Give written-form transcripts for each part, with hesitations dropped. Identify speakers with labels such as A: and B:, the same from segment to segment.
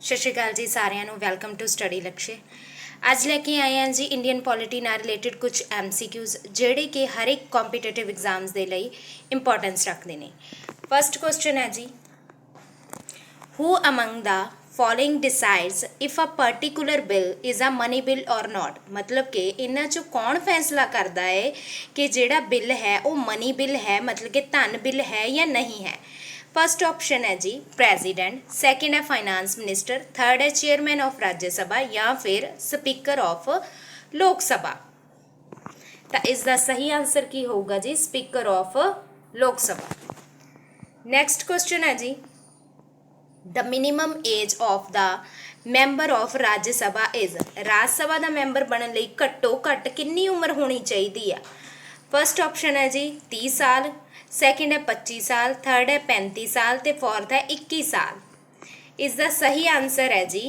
A: ਸਤਿ ਸ਼੍ਰੀ ਅਕਾਲ ਜੀ ਸਾਰਿਆਂ ਨੂੰ। Welcome to study Lakshya. ਅੱਜ ਲੈ ਕੇ ਆਏ ਹਾਂ ਜੀ ਇੰਡੀਅਨ ਪੋਲਿਟੀ ਨਾਲ ਰਿਲੇਟਡ ਕੁਝ MCQs ਜਿਹੜੇ ਕਿ ਹਰ ਇੱਕ ਕੰਪੀਟੀਟਿਵ ਐਗਜ਼ਾਮਸ ਦੇ ਲਈ ਇੰਪੋਰਟੈਂਸ ਰੱਖਦੇ ਨੇ। ਫਸਟ ਕੁਐਸਚਨ ਹੈ ਜੀ, who among the following decides if a particular bill is a money bill or not. ਮਤਲਬ ਕਿ ਇਹਨਾਂ 'ਚੋਂ ਕੌਣ ਫੈਸਲਾ ਕਰਦਾ ਹੈ ਕਿ ਜਿਹੜਾ ਬਿੱਲ ਹੈ ਉਹ ਮਨੀ ਬਿੱਲ ਹੈ, ਮਤਲਬ ਕਿ ਧਨ ਬਿੱਲ ਹੈ ਜਾਂ नहीं है। फर्स्ट ऑप्शन है जी प्रेजिडेंट, सेकंड है फाइनेंस मिनिस्टर, थर्ड है चेयरमैन ऑफ राज्य सभा या फिर स्पीकर ऑफ लोक सभा। तो इसका सही आंसर की होगा जी स्पीकर ऑफ लोक सभा। नेक्स्ट क्वेश्चन है जी, the minimum age of the member of Rajya Sabha is. राज सभा का मैंबर बनने लई घट्टो घट्ट कितनी उम्र होनी चाहिए है। फर्स्ट ऑप्शन है जी 30 साल, सैकेंड है 25 साल, थर्ड है 35 साल तो फोर्थ है 21 साल। इसका सही आंसर है जी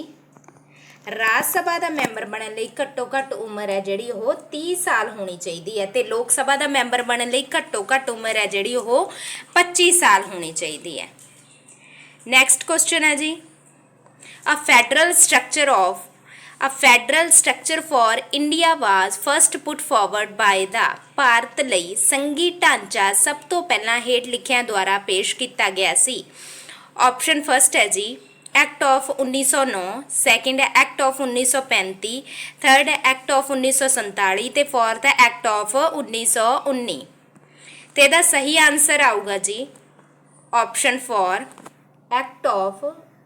A: राज सभा का मैंबर बनने लई घट्टो घट्ट उम्र है जिहड़ी वो 30 साल होनी चाहिए है, तो लोक सभा का मैंबर बनने लई घट्टो घट्ट उम्र है जिहड़ी वो 25 साल होनी चाहिए है। नैक्सट क्वेश्चन है जी, a federal structure for India was first put forward by the. Bharat लई संघी ढांचा सब तो पहला हेठ लिखिया द्वारा पेश किया गया सी। ऑप्शन फर्स्ट है जी एक्ट ऑफ 1909, सैकेंड है एक्ट ऑफ 1935, थर्ड है एक्ट ऑफ 1947 तो फोर्थ है एक्ट ऑफ 1919। तो इसका सही आंसर आऊगा जी option 4 act of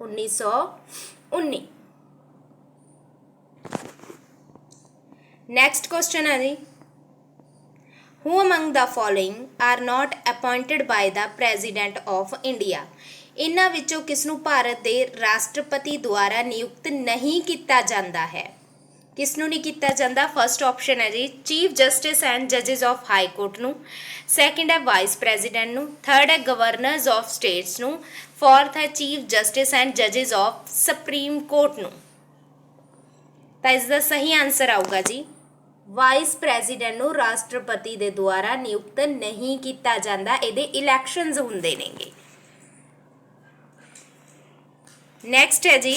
A: 1919। Next question है जी, who among the following are not appointed by the president of India. इन्हां विचों किसनूं भारत के राष्ट्रपति द्वारा नियुक्त नहीं किया जाता है। किसनूं नहीं किया जाता। फर्स्ट ऑप्शन है जी चीफ जस्टिस एंड जजिज ऑफ हाई कोर्ट नूं, सैकेंड है वाइस प्रेजिडेंट नूं, थर्ड है गवर्नर्स ऑफ स्टेट्स नूं, फोर्थ है चीफ जस्टिस एंड जजिज ऑफ सुप्रीम कोर्ट नूं। तो इसका सही आंसर आऊगा जी वाइस प्रेजिडेंट नूं राष्ट्रपति दे द्वारा नियुक्त नहीं किया जाता, इहदे इलैक्शनस हुंदे नेगे। नैक्सट है जी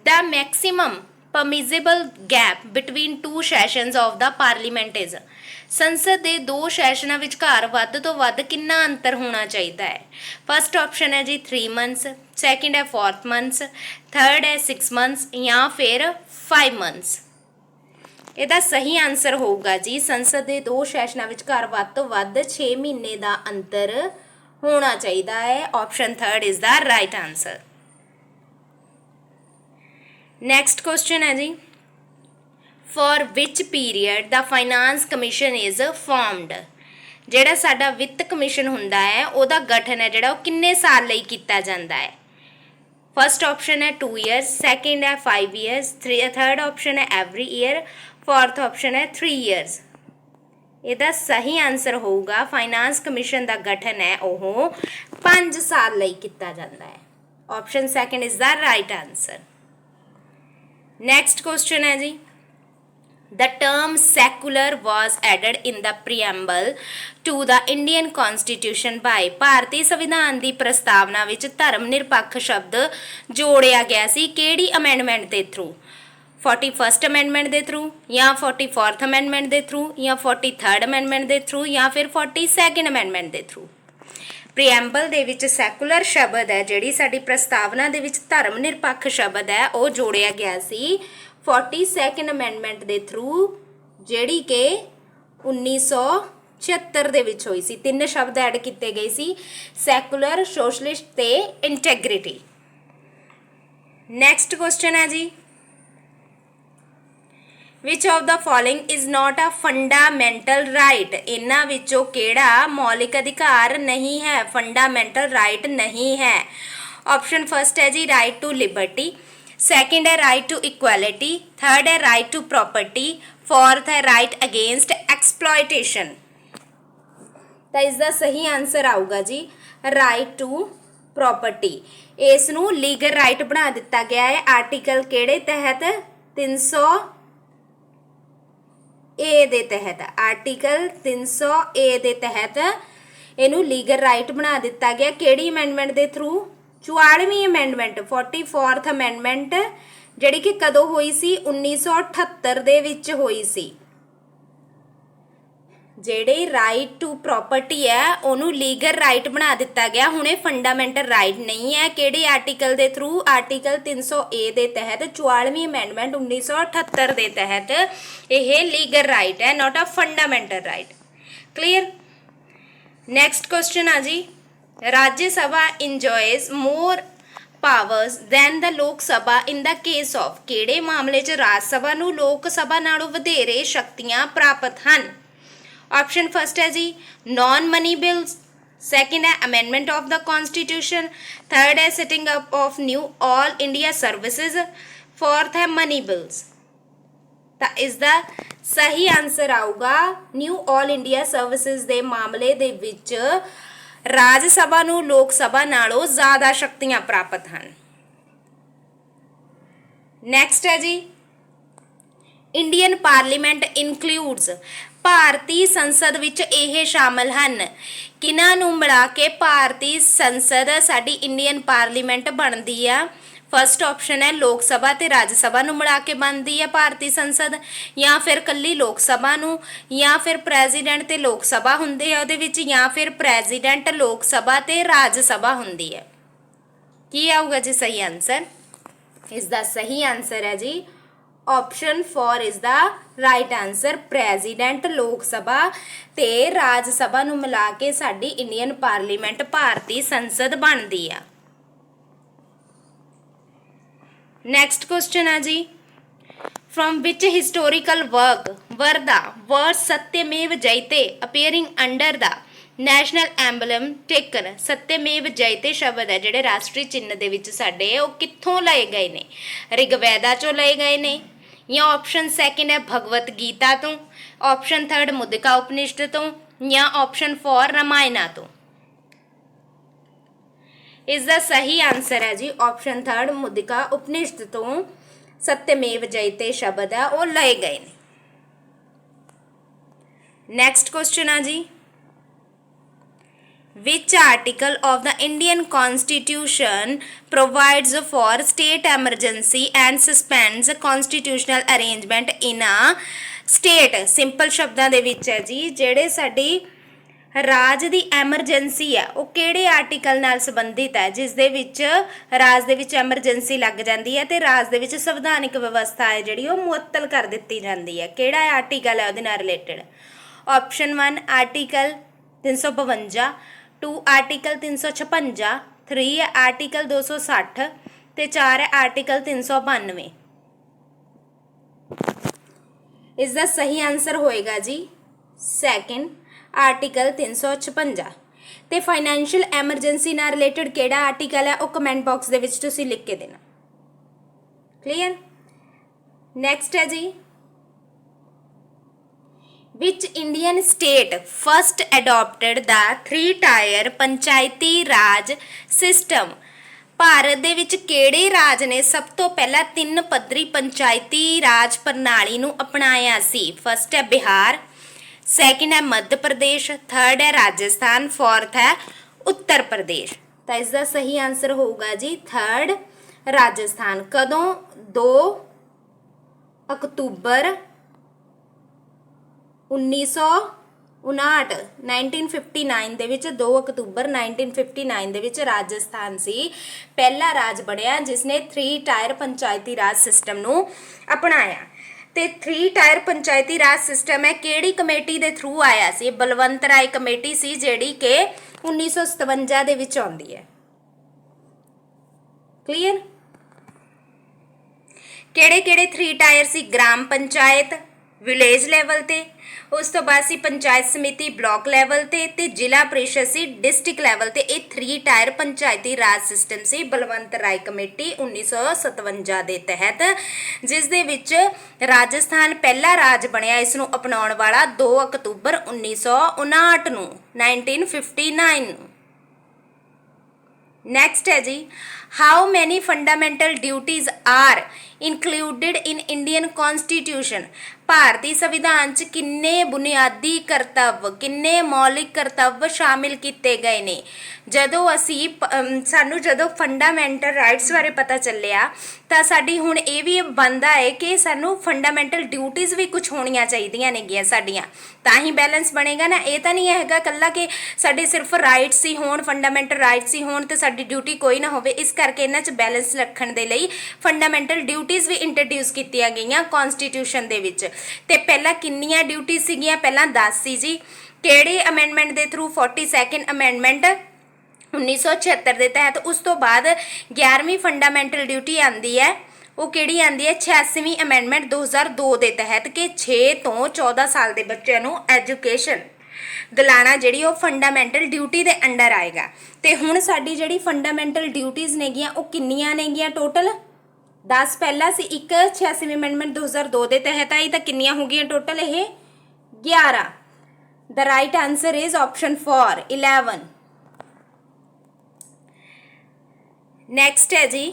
A: the maximum permissible gap between two sessions of the parliament is. संसद के दो सैशनों विचकार वध तो वध कितना अंतर होना चाहिए है। फर्स्ट ऑप्शन है जी 3 मंथ्स, सैकेंड है 4 मंथ्स, थर्ड है 6 मंथ्स या फिर 5 मंथ्स। इसका सही आंसर होगा जी संसद के दो सैशनों विचकार वध तो वध 6 महीने का अंतर होना चाहिए है। Option third is the right answer. Next question है जी, for which period the finance commission is formed. जिहड़ा साडा वित्त कमीशन हुंदा है उहदा गठन है जिहड़ा किन्ने साल लई कीता जांदा है। फर्स्ट ऑप्शन है 2 ईयर्स, सैकेंड है 5 ईयर्स, थर्ड ऑप्शन है एवरी ईयर, फोर्थ ऑप्शन है 3 ईयर्स। इसदा सही आंसर होगा फाइनांस कमीशन का गठन है वह 5 साल लई कीता जांदा है। Option second is the right answer. Next question है जी, the term secular was added in the preamble to the Indian Constitution by। भारतीय संविधान की प्रस्तावना विच धर्म निरपक्ष शब्द जोड़िया गया सी किहड़ी अमेंडमेंट के थ्रू। 41st अमेंडमेंट के थ्रू या 44th अमेंडमेंट के थ्रू या 43rd अमेंडमेंट के थ्रू या फिर 42nd अमेंडमेंट के थ्रू। प्रीएम्बल दे विच सैकुलर शब्द है जिहड़ी साडी प्रस्तावना दे विच धर्म निरपक्ष शब्द है वह जोड़िया गया सी 42nd अमेंडमेंट के थ्रू जिहड़ी कि 1976 दे विच होई सी। 3 शब्द ऐड किए गए सी, सैकुलर, सोशलिस्ट ते इंटैग्रिटी। नैक्सट क्वेश्चन है जी, which of the following is not a fundamental right. इन्हां विचों किहड़ा मौलिक अधिकार नहीं है, फंडामेंटल राइट नहीं है। ऑप्शन फर्स्ट है जी राइट टू लिबर्टी, सैकेंड है राइट टू इक्वालिटी, थर्ड है राइट टू प्रॉपर्टी, फोर्थ है राइट अगेंस्ट एक्सप्लॉयटेशन। तो इसका सही आंसर आऊगा जी राइट टू प्रॉपर्टी। इसनू लीगल राइट बना दिता गया है आर्टिकल केड़े तहत 300 ए दे तहत, आर्टिकल 300 ए दे तहत ਇਹਨੂੰ ਲੀਗਲ ਰਾਈਟ ਬਣਾ ਦਿੱਤਾ ਗਿਆ ਕਿਹੜੀ ਅਮੈਂਡਮੈਂਟ ਦੇ ਥਰੂ 44ਵੀਂ ਅਮੈਂਡਮੈਂਟ 44th ਅਮੈਂਡਮੈਂਟ ਜਿਹੜੀ ਕਿ ਕਦੋਂ ਹੋਈ ਸੀ 1978 ਦੇ ਵਿੱਚ ਹੋਈ ਸੀ ਜਿਹੜੇ ਰਾਈਟ ਟੂ ਪ੍ਰਾਪਰਟੀ ਹੈ ਉਹਨੂੰ ਲੀਗਲ ਰਾਈਟ ਬਣਾ ਦਿੱਤਾ ਗਿਆ ਹੁਣ ਇਹ ਫੰਡਾਮੈਂਟਲ ਰਾਈਟ ਨਹੀਂ ਹੈ ਕਿਹੜੇ ਆਰਟੀਕਲ ਦੇ ਥਰੂ ਆਰਟੀਕਲ 300A ਦੇ ਤਹਿਤ 44ਵੀਂ ਅਮੈਂਡਮੈਂਟ 1978 ਦੇ ਤਹਿਤ ਇਹ ਲੀਗਲ ਰਾਈਟ ਹੈ not a fundamental right clear next question ਆ ਜੀ ਰਾਜ ਸਭਾ ਇੰਜੋਇਜ਼ ਮੋਰ ਪਾਵਰਸ ਦੈਨ ਦਾ ਲੋਕ ਸਭਾ ਇਨ ਦਾ ਕੇਸ ਆਫ ਕਿਹੜੇ ਮਾਮਲੇ 'ਚ ਰਾਜ ਸਭਾ ਨੂੰ ਲੋਕ ਸਭਾ ਨਾਲੋਂ ਵਧੇਰੇ ਸ਼ਕਤੀਆਂ ਪ੍ਰਾਪਤ ਹਨ ऑप्शन फर्स्ट है जी नॉन मनी बिल्स सेकंड है amendment of the constitution third है setting up of new all India services fourth है मनी बिल्स तो इसका सही आंसर आऊगा न्यू ऑल इंडिया सर्विसेज के मामले दे विच राज सभा नूं लोक सभा नालों ज़्यादा शक्तियां प्राप्त हैं नैक्सट है जी इंडियन पार्लीमेंट इनक्लूड्स ਭਾਰਤੀ ਸੰਸਦ ਵਿੱਚ ਇਹ ਸ਼ਾਮਲ ਹਨ ਕਿਹਨਾਂ ਨੂੰ ਮਿਲਾ ਕੇ ਭਾਰਤੀ ਸੰਸਦ ਸਾਡੀ ਇੰਡੀਅਨ ਪਾਰਲੀਮੈਂਟ ਬਣਦੀ ਆ ਫਸਟ ਆਪਸ਼ਨ ਹੈ ਲੋਕ ਸਭਾ ਤੇ ਰਾਜ ਸਭਾ ਨੂੰ ਮਿਲਾ ਕੇ ਬਣਦੀ ਹੈ ਭਾਰਤੀ ਸੰਸਦ ਜਾਂ ਫਿਰ ਕੱਲੀ ਲੋਕ ਸਭਾ ਨੂੰ ਜਾਂ ਫਿਰ ਪ੍ਰੈਜ਼ੀਡੈਂਟ ਤੇ ਲੋਕ ਸਭਾ ਹੁੰਦੇ ਆ ਉਹਦੇ ਵਿੱਚ ਜਾਂ ਫਿਰ ਪ੍ਰੈਜ਼ੀਡੈਂਟ ਲੋਕ ਸਭਾ ਤੇ ਰਾਜ ਸਭਾ ਹੁੰਦੀ ਹੈ ਕੀ ਆਊਗਾ ਜੀ ਸਹੀ ਆਨਸਰ ਇਸ ਦਾ ਸਹੀ ਆਨਸਰ ਹੈ ਜੀ option 4 is the right answer president लोक सभा ते राज सभा नूं मिला के साडी इंडियन पार्लीमेंट भारती संसद बनदी आ नैक्सट क्वेश्चन है जी from which historical work were the word Satyameva Jayate appearing under the national emblem taken सत्यमेव जयते शब्द है जिहड़े राष्ट्रीय चिन्ह दे विच साडे ओह कित्थों लए गए ने ऋग्वेदा चों लए गए ने या ऑप्शन सैकेंड है भगवत गीता तो ऑप्शन थर्ड मुद्रिका उपनिषद तो या ऑप्शन 4 रामायणा तो इसका सही आंसर है जी ऑप्शन थर्ड मुद्रिका उपनिषद तो सत्यमेव जयते शब्द है वो लए गए ने नैक्सट क्वेश्चन है जी Which article of the Indian Constitution provides for state emergency and suspends constitutional arrangement in a state? Simple शब्दां दे विच है जी ਜਿਹੜੇ ਸਾਡੀ ਰਾਜ ਦੀ ਐਮਰਜੈਂਸੀ ਹੈ ਉਹ ਕਿਹੜੇ ਆਰਟੀਕਲ ਨਾਲ ਸੰਬੰਧਿਤ ਹੈ ਜਿਸ ਦੇ ਵਿੱਚ ਰਾਜ ਦੇ ਵਿੱਚ ਐਮਰਜੈਂਸੀ ਲੱਗ ਜਾਂਦੀ ਹੈ ਤੇ ਰਾਜ ਦੇ ਵਿੱਚ ਸੰਵਿਧਾਨਿਕ ਵਿਵਸਥਾ ਹੈ ਜਿਹੜੀ ਉਹ ਮੁਅੱਤਲ ਕਰ ਦਿੱਤੀ ਜਾਂਦੀ ਹੈ ਕਿਹੜਾ ਆਰਟੀਕਲ ਹੈ ਉਹਦੇ ਨਾਲ ਰਿਲੇਟਡ ਆਪਸ਼ਨ 1 ਆਰਟੀਕਲ 352 2 आर्टिकल 356 3 है आर्टिकल 260 ਤੇ 4 है आर्टिकल 392 ਇਸ ਦਾ ਸਹੀ ਆਨਸਰ ਹੋਏਗਾ ਜੀ ਸੈਕਿੰਡ ਆਰਟੀਕਲ 356 ਤੇ ਫਾਈਨੈਂਸ਼ੀਅਲ ਐਮਰਜੈਂਸੀ ਨਾਲ ਰਿਲੇਟਡ ਕਿਹੜਾ ਆਰਟੀਕਲ ਹੈ ਉਹ ਕਮੈਂਟ ਬਾਕਸ ਦੇ ਵਿੱਚ ਤੁਸੀਂ ਲਿਖ ਕੇ ਦੇਣਾ ਕਲੀਅਰ ਨੈਕਸਟ ਹੈ ਜੀ which Indian state first adopted the 3-tier ਪੰਚਾਇਤੀ ਰਾਜ ਸਿਸਟਮ ਭਾਰਤ ਦੇ ਵਿੱਚ ਕਿਹੜੇ ਰਾਜ ਨੇ ਸਭ ਤੋਂ ਪਹਿਲਾਂ 3 ਪੱਧਰੀ ਪੰਚਾਇਤੀ ਰਾਜ ਪ੍ਰਣਾਲੀ ਨੂੰ ਅਪਣਾਇਆ ਸੀ ਫਸਟ ਹੈ ਬਿਹਾਰ ਸੈਕਿੰਡ ਹੈ ਮੱਧ ਪ੍ਰਦੇਸ਼ ਥਰਡ ਹੈ ਰਾਜਸਥਾਨ ਫੋਰਥ ਹੈ ਉੱਤਰ ਪ੍ਰਦੇਸ਼ ਤਾਂ ਇਸ ਦਾ ਸਹੀ ਆਨਸਰ ਹੋਊਗਾ ਜੀ ਥਰਡ ਰਾਜਸਥਾਨ ਕਦੋਂ 2 ਅਕਤੂਬਰ 1959 ਦੇ ਵਿੱਚ 2 ਅਕਤੂਬਰ 1959 ਦੇ ਵਿੱਚ ਰਾਜਸਥਾਨ ਸੀ ਪਹਿਲਾ ਰਾਜ ਬਣਿਆ ਜਿਸ ਨੇ 3 ਟਾਇਰ ਪੰਚਾਇਤੀ ਰਾਜ ਸਿਸਟਮ ਨੂੰ ਅਪਣਾਇਆ ਤੇ 3 ਟਾਇਰ ਪੰਚਾਇਤੀ ਰਾਜ ਸਿਸਟਮ ਹੈ ਕਿਹੜੀ ਕਮੇਟੀ ਦੇ ਥਰੂ ਆਇਆ ਸੀ ਬਲਵੰਤ ਰਾਏ ਕਮੇਟੀ ਸੀ ਜਿਹੜੀ ਕਿ 1957 ਦੇ ਵਿੱਚ ਆਉਂਦੀ ਹੈ ਕਲੀਅਰ ਕਿਹੜੇ ਕਿਹੜੇ 3 ਟਾਇਰ ਸੀ ਗ੍ਰਾਮ ਪੰਚਾਇਤ ਵਿਲੇਜ ਲੈਵਲ ਤੇ ਉਸ ਤੋਂ ਬਾਅਦ ਸੀ ਪੰਚਾਇਤ ਸਮਿਤੀ ਬਲਾਕ ਲੈਵਲ ਤੇ ਜ਼ਿਲ੍ਹਾ ਪ੍ਰੀਸ਼ਦ ਸੀ ਡਿਸਟ੍ਰਿਕਟ ਲੈਵਲ ਤੇ ਇਹ 3 ਟਾਇਰ ਪੰਚਾਇਤੀ ਰਾਜ ਸਿਸਟਮ ਸੀ ਬਲਵੰਤ ਰਾਏ ਕਮੇਟੀ 1957 ਦੇ ਤਹਿਤ ਜਿਸ ਦੇ ਵਿੱਚ ਰਾਜਸਥਾਨ ਪਹਿਲਾ ਰਾਜ ਬਣਿਆ ਇਸ ਨੂੰ ਅਪਣਾਉਣ ਵਾਲਾ 2 ਅਕਤੂਬਰ 1959 ਨੂੰ 1959 ਨੂੰ नेक्स्ट है जी how many fundamental duties are included in Indian constitution ਭਾਰਤੀ ਸੰਵਿਧਾਨ 'ਚ ਕਿੰਨੇ ਬੁਨਿਆਦੀ ਕਰਤੱਵ, ਕਿੰਨੇ ਮੌਲਿਕ ਕਰਤੱਵ ਸ਼ਾਮਿਲ ਕੀਤੇ ਗਏ ਨੇ। ਜਦੋਂ ਅਸੀਂ ਸਾਨੂੰ ਜਦੋਂ ਫੰਡਾਮੈਂਟਲ ਰਾਈਟਸ ਬਾਰੇ ਪਤਾ ਚੱਲਿਆ ਤਾਂ ਸਾਡੀ ਹੁਣ ਇਹ ਵੀ ਬਣਦਾ ਹੈ ਕਿ ਸਾਨੂੰ ਫੰਡਾਮੈਂਟਲ ਡਿਊਟੀਜ਼ ਵੀ ਕੁਝ ਹੋਣੀਆਂ ਚਾਹੀਦੀਆਂ ਨੇਗੀਆਂ ਸਾਡੀਆਂ, ਤਾਂ ਹੀ ਬੈਲੈਂਸ ਬਣੇਗਾ ਨਾ। ਇਹ ਤਾਂ ਨਹੀਂ ਹੈਗਾ ਇਕੱਲਾ ਕਿ ਸਾਡੇ ਸਿਰਫ ਰਾਈਟਸ ਹੀ ਹੋਣ, ਫੰਡਾਮੈਂਟਲ ਰਾਈਟਸ ਹੀ ਹੋਣ ਤੇ ਸਾਡੀ ਡਿਊਟੀ ਕੋਈ ਨਾ ਹੋਵੇ। ਇਸ ਕਰਕੇ ਇਹਨਾਂ 'ਚ ਬੈਲੈਂਸ ਰੱਖਣ ਦੇ ਲਈ ਫੰਡਾਮੈਂਟਲ ਡਿਊਟੀਜ਼ ਵੀ ਇੰਟਰੋਡਿਊਸ ਕੀਤੀਆਂ ਗਈਆਂ ਕਨਸਟੀਟਿਊਸ਼ਨ ਦੇ ਵਿੱਚ। ਤੇ ਪਹਿਲਾਂ ਕਿੰਨੀਆਂ ਡਿਊਟੀਜ਼ ਸੀਗੀਆਂ? ਪਹਿਲਾਂ 10 ਸੀ ਜੀ। ਕਿਹੜੇ ਅਮੈਂਡਮੈਂਟ ਦੇ ਥਰੂ? 42 ਅਮੈਂਡਮੈਂਟ 1976 ਦੇ ਤਹਿਤ। ਉਸ ਤੋਂ ਬਾਅਦ 11ਵੀਂ ਫੰਡਾਮੈਂਟਲ ਡਿਊਟੀ ਆਉਂਦੀ ਹੈ, ਉਹ ਕਿਹੜੀ ਆਉਂਦੀ ਹੈ? 86ਵੀਂ ਅਮੈਂਡਮੈਂਟ 2002 ਦੇ ਤਹਿਤ ਕਿ 6 ਤੋਂ 14 ਸਾਲ ਦੇ ਬੱਚਿਆਂ ਨੂੰ ਐਜੂਕੇਸ਼ਨ ਦਿਲਾਣਾ ਜਿਹੜੀ ਉਹ ਫੰਡਾਮੈਂਟਲ ਡਿਊਟੀ ਦੇ ਅੰਡਰ ਆਏਗਾ। ਤੇ ਹੁਣ ਸਾਡੀ ਜਿਹੜੀ ਫੰਡਾਮੈਂਟਲ ਡਿਊਟੀਜ਼ ਨੇਗੀਆਂ ਉਹ ਕਿੰਨੀਆਂ ਨੇਗੀਆਂ ਟੋਟਲ? 10 ਪਹਿਲਾਂ ਸੀ, ਇੱਕ 86ਵੀਂ ਅਮੈਂਡਮੈਂਟ 2002 ਦੇ ਤਹਿਤ ਆਈ, ਤਾਂ ਕਿੰਨੀਆਂ ਹੋ ਗਈਆਂ ਟੋਟਲ? ਇਹ 11। ਦ right answer is option 4 11। Next ਹੈ ਜੀ,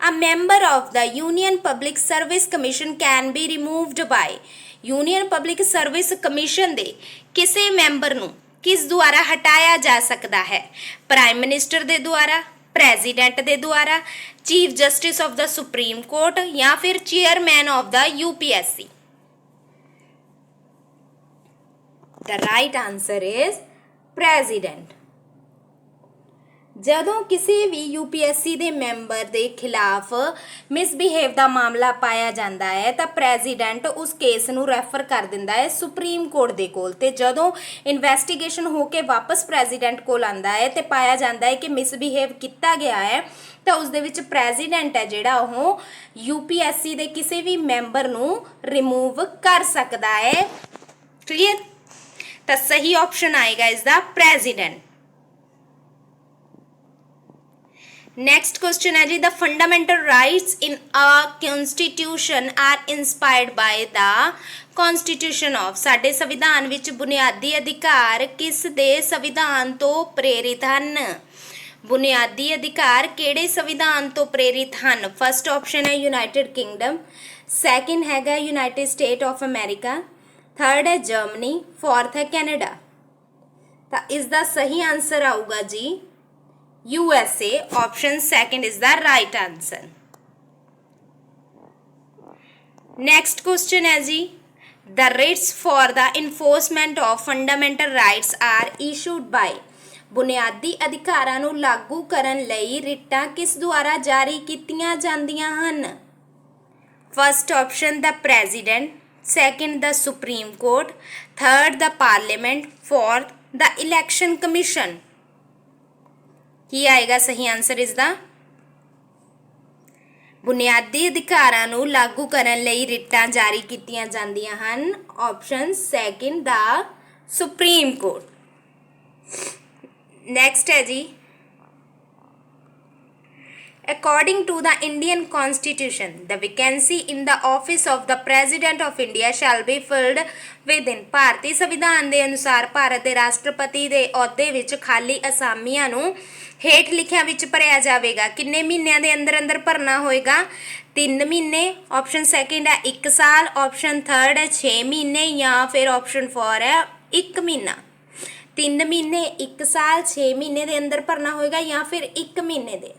A: A member of the Union Public Service Commission can be removed by Union Public Service Commission ਦੇ ਕਿਸੇ ਮੈਂਬਰ ਨੂੰ ਕਿਸ ਦੁਆਰਾ ਹਟਾਇਆ ਜਾ ਸਕਦਾ ਹੈ? ਪ੍ਰਾਈਮ ਮਿਨਿਸਟਰ ਦੇ ਦੁਆਰਾ, ਪ੍ਰੈਜ਼ੀਡੈਂਟ ਦੇ ਦੁਆਰਾ, chief justice of the supreme court ਜਾਂ ਫਿਰ chairman of the UPSC। The right answer is president। ਜਦੋਂ ਕਿਸੇ ਵੀ UPSC ਦੇ ਮੈਂਬਰ ਦੇ ਖਿਲਾਫ ਮਿਸਬਿਹੇਵ ਦਾ ਮਾਮਲਾ ਪਾਇਆ ਜਾਂਦਾ ਹੈ ਤਾਂ ਪ੍ਰੈਜ਼ੀਡੈਂਟ ਉਸ ਕੇਸ ਨੂੰ ਰੈਫਰ ਕਰ ਦਿੰਦਾ ਹੈ ਸੁਪਰੀਮ ਕੋਰਟ ਦੇ ਕੋਲ। ਤੇ ਜਦੋਂ ਇਨਵੈਸਟੀਗੇਸ਼ਨ ਹੋ ਕੇ ਵਾਪਸ ਪ੍ਰੈਜ਼ੀਡੈਂਟ ਕੋਲ ਆਉਂਦਾ ਹੈ ਤੇ ਪਾਇਆ ਜਾਂਦਾ ਹੈ ਕਿ ਮਿਸਬਿਹੇਵ ਕੀਤਾ ਗਿਆ ਹੈ ਤਾਂ ਉਸ ਦੇ ਵਿੱਚ ਪ੍ਰੈਜ਼ੀਡੈਂਟ ਹੈ ਜਿਹੜਾ ਉਹ UPSC ਦੇ ਕਿਸੇ ਵੀ ਮੈਂਬਰ ਨੂੰ ਰਿਮੂਵ ਕਰ ਸਕਦਾ ਹੈ। ਕਲੀਅਰ? ਤਾਂ ਸਹੀ ਆਪਸ਼ਨ ਆਏਗਾ ਇਸ ਦਾ ਪ੍ਰੈਜ਼ੀਡੈਂਟ। Next question है जी, the fundamental rights in a constitution are inspired by the constitution of। ਸਾਡੇ ਸੰਵਿਧਾਨ ਵਿੱਚ ਬੁਨਿਆਦੀ ਅਧਿਕਾਰ ਕਿਸ ਦੇ ਸੰਵਿਧਾਨ ਤੋਂ ਪ੍ਰੇਰਿਤ ਹਨ? ਬੁਨਿਆਦੀ ਅਧਿਕਾਰ ਕਿਹੜੇ ਸੰਵਿਧਾਨ ਤੋਂ ਪ੍ਰੇਰਿਤ ਹਨ? ਫਸਟ ਆਪਸ਼ਨ ਹੈ ਯੂਨਾਈਟਿਡ ਕਿੰਗਡਮ, ਸੈਕਿੰਡ ਹੈਗਾ United state of America, third ਹੈ ਜਰਮਨੀ, ਫੋਰਥ ਹੈ ਕੈਨੇਡਾ। ਤਾਂ ਇਸ ਦਾ ਸਹੀ ਆਨਸਰ ਆਊਗਾ ਜੀ USA। option second is the right answer। next question है जी, the writs for the enforcement of fundamental rights are issued by। ਬੁਨਿਆਦੀ ਅਧਿਕਾਰਾਂ ਨੂੰ ਲਾਗੂ ਕਰਨ ਲਈ ਰਿਟਾਂ ਕਿਸ ਦੁਆਰਾ ਜਾਰੀ ਕੀਤੀਆਂ ਜਾਂਦੀਆਂ ਹਨ? ਫਸਟ ਆਪਸ਼ਨ ਦਾ ਪ੍ਰੈਜ਼ੀਡੈਂਟ, ਸੈਕਿੰਡ ਦਾ ਸੁਪਰੀਮ ਕੋਰਟ, ਥਰਡ ਦਾ ਪਾਰਲੀਮੈਂਟ, ਫੋਰਥ ਦਾ ਇਲੈਕਸ਼ਨ ਕਮਿਸ਼ਨ। ਕੀ ਆਏਗਾ ਸਹੀ ਆਨਸਰ ਇਸ ਦਾ? ਬੁਨਿਆਦੀ ਅਧਿਕਾਰਾਂ ਨੂੰ ਲਾਗੂ ਕਰਨ ਲਈ ਰਿਟਾਂ ਜਾਰੀ ਕੀਤੀਆਂ ਜਾਂਦੀਆਂ ਹਨ। ਆਪਸ਼ਨ ਸੈਕਿੰਡ ਦਾ ਸੁਪਰੀਮ ਕੋਰਟ। ਨੈਕਸਟ ਹੈ ਜੀ, according to the Indian Constitution, the vacancy in the office of the President of India shall be filled within। ਭਾਰਤੀ ਸੰਵਿਧਾਨ ਦੇ ਅਨੁਸਾਰ ਭਾਰਤ ਦੇ ਰਾਸ਼ਟਰਪਤੀ ਦੇ ਅਹੁਦੇ ਵਿੱਚ ਖਾਲੀ ਅਸਾਮੀਆਂ ਨੂੰ ਹੇਠ ਲਿਖਿਆਂ ਵਿੱਚ ਭਰਿਆ ਜਾਵੇਗਾ। ਕਿੰਨੇ ਮਹੀਨਿਆਂ ਦੇ ਅੰਦਰ ਅੰਦਰ ਭਰਨਾ ਹੋਏਗਾ? 3 ਮਹੀਨੇ। ਆਪਸ਼ਨ ਸੈਕਿੰਡ ਹੈ 1 ਸਾਲ, ਆਪਸ਼ਨ ਥਰਡ ਹੈ 6 ਮਹੀਨੇ ਜਾਂ ਫਿਰ ਆਪਸ਼ਨ 4 ਹੈ 1 ਮਹੀਨਾ। 3 ਮਹੀਨੇ, 1 ਸਾਲ, 6 ਮਹੀਨੇ ਦੇ ਅੰਦਰ ਭਰਨਾ ਹੋਏਗਾ ਜਾਂ ਫਿਰ 1 ਮਹੀਨੇ ਦੇ।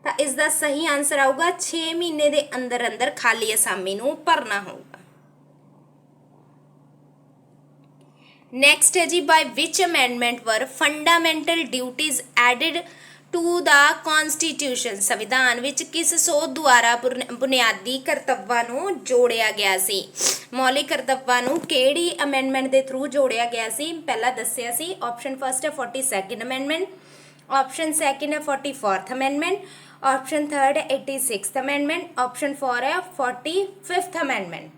A: ਤਾਂ ਇਸ ਦਾ ਸਹੀ ਆਨਸਰ ਆਊਗਾ 6 ਮਹੀਨੇ ਦੇ ਅੰਦਰ ਅੰਦਰ ਖਾਲੀ ਅਸਾਮੀ ਨੂੰ ਭਰਨਾ ਹੋਊਗਾ। ਨੈਕਸਟ ਹੈ ਜੀ, ਬਾਈ ਵਿਚ amendment were fundamental duties added to the constitution. ਸੰਵਿਧਾਨ ਵਿੱਚ ਕਿਸ ਸੋਧ ਦੁਆਰਾ ਬੁਨਿਆਦੀ ਕਰਤੱਵਾਂ ਨੂੰ ਜੋੜਿਆ ਗਿਆ ਸੀ? ਮੌਲਿਕ ਕਰਤੱਵਾਂ ਨੂੰ ਕਿਹੜੀ ਅਮੈਂਡਮੈਂਟ ਦੇ ਥਰੂ ਜੋੜਿਆ ਗਿਆ ਸੀ? ਪਹਿਲਾਂ ਦੱਸਿਆ ਸੀ। ਆਪਸ਼ਨ ਫਸਟ ਹੈ 42 ਅਮੈਂਡਮੈਂਟ, ਆਪਸ਼ਨ ਸੈਕਿੰਡ ਹੈ 44 ਅਮੈਂਡਮੈਂਟ, ਆਪਸ਼ਨ ਥਰਡ ਹੈ 86 ਅਮੈਂਡਮੈਂਟ, ਆਪਸ਼ਨ 4 ਹੈ 45 ਅਮੈਂਡਮੈਂਟ।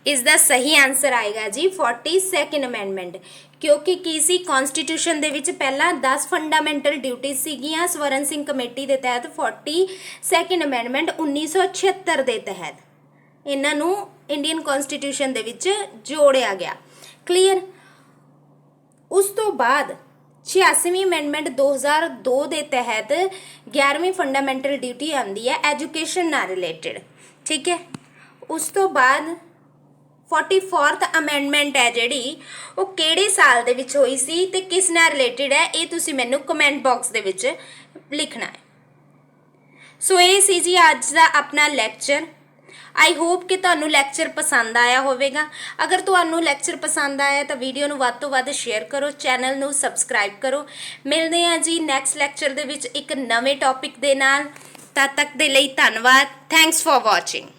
A: ਇਸ ਦਾ ਸਹੀ ਆਨਸਰ ਆਏਗਾ ਜੀ 42 ਅਮੈਂਡਮੈਂਟ। ਕਿਉਂਕਿ ਕੀ ਸੀ ਕਨਸਟੀਟਿਊਸ਼ਨ ਦੇ ਵਿੱਚ ਪਹਿਲਾਂ 10 ਫੰਡਾਮੈਂਟਲ ਡਿਊਟੀਜ਼ ਸੀਗੀਆਂ ਸਵਰਨ ਸਿੰਘ ਕਮੇਟੀ ਦੇ ਤਹਿਤ। 42 ਅਮੈਂਡਮੈਂਟ 1976 ਦੇ ਤਹਿਤ ਇਹਨਾਂ ਨੂੰ ਇੰਡੀਅਨ ਕਨਸਟੀਟਿਊਸ਼ਨ ਦੇ ਵਿੱਚ ਜੋੜਿਆ ਗਿਆ। ਕਲੀਅਰ? ਉਸ ਤੋਂ ਬਾਅਦ 86ਵੀਂ ਅਮੈਂਡਮੈਂਟ 2002 ਦੇ ਤਹਿਤ 11ਵੀਂ ਫੰਡਾਮੈਂਟਲ ਡਿਊਟੀ ਆਉਂਦੀ ਹੈ ਐਜੂਕੇਸ਼ਨ ਨਾਲ ਰਿਲੇਟਿਡ। ठीक है। उस तो बाद 44th ਅਮੈਂਡਮੈਂਟ ਹੈ ਜਿਹੜੀ ਉਹ ਕਿਹੜੇ ਸਾਲ ਦੇ ਵਿੱਚ ਹੋਈ ਸੀ ਤੇ ਕਿਸ ਨਾਲ ਰਿਲੇਟਡ ਹੈ, ਇਹ ਤੁਸੀਂ ਮੈਨੂੰ ਕਮੈਂਟ ਬਾਕਸ ਦੇ ਵਿੱਚ ਲਿਖਣਾ ਹੈ। ਸੋ ਇਹ ਸੀ ਜੀ ਅੱਜ ਦਾ ਆਪਣਾ ਲੈਕਚਰ। ਆਈ ਹੋਪ ਕਿ ਤੁਹਾਨੂੰ ਲੈਕਚਰ ਪਸੰਦ ਆਇਆ ਹੋਵੇਗਾ। ਅਗਰ ਤੁਹਾਨੂੰ ਲੈਕਚਰ ਪਸੰਦ ਆਇਆ ਤਾਂ ਵੀਡੀਓ ਨੂੰ ਵੱਧ ਤੋਂ ਵੱਧ ਸ਼ੇਅਰ ਕਰੋ, ਚੈਨਲ ਨੂੰ ਸਬਸਕ੍ਰਾਈਬ ਕਰੋ। ਮਿਲਦੇ ਹਾਂ ਜੀ ਨੈਕਸਟ ਲੈਕਚਰ ਦੇ ਵਿੱਚ ਇੱਕ ਨਵੇਂ ਟੌਪਿਕ ਦੇ ਨਾਲ। ਤਦ ਤੱਕ ਦੇ ਲਈ ਧੰਨਵਾਦ। Thanks for watching.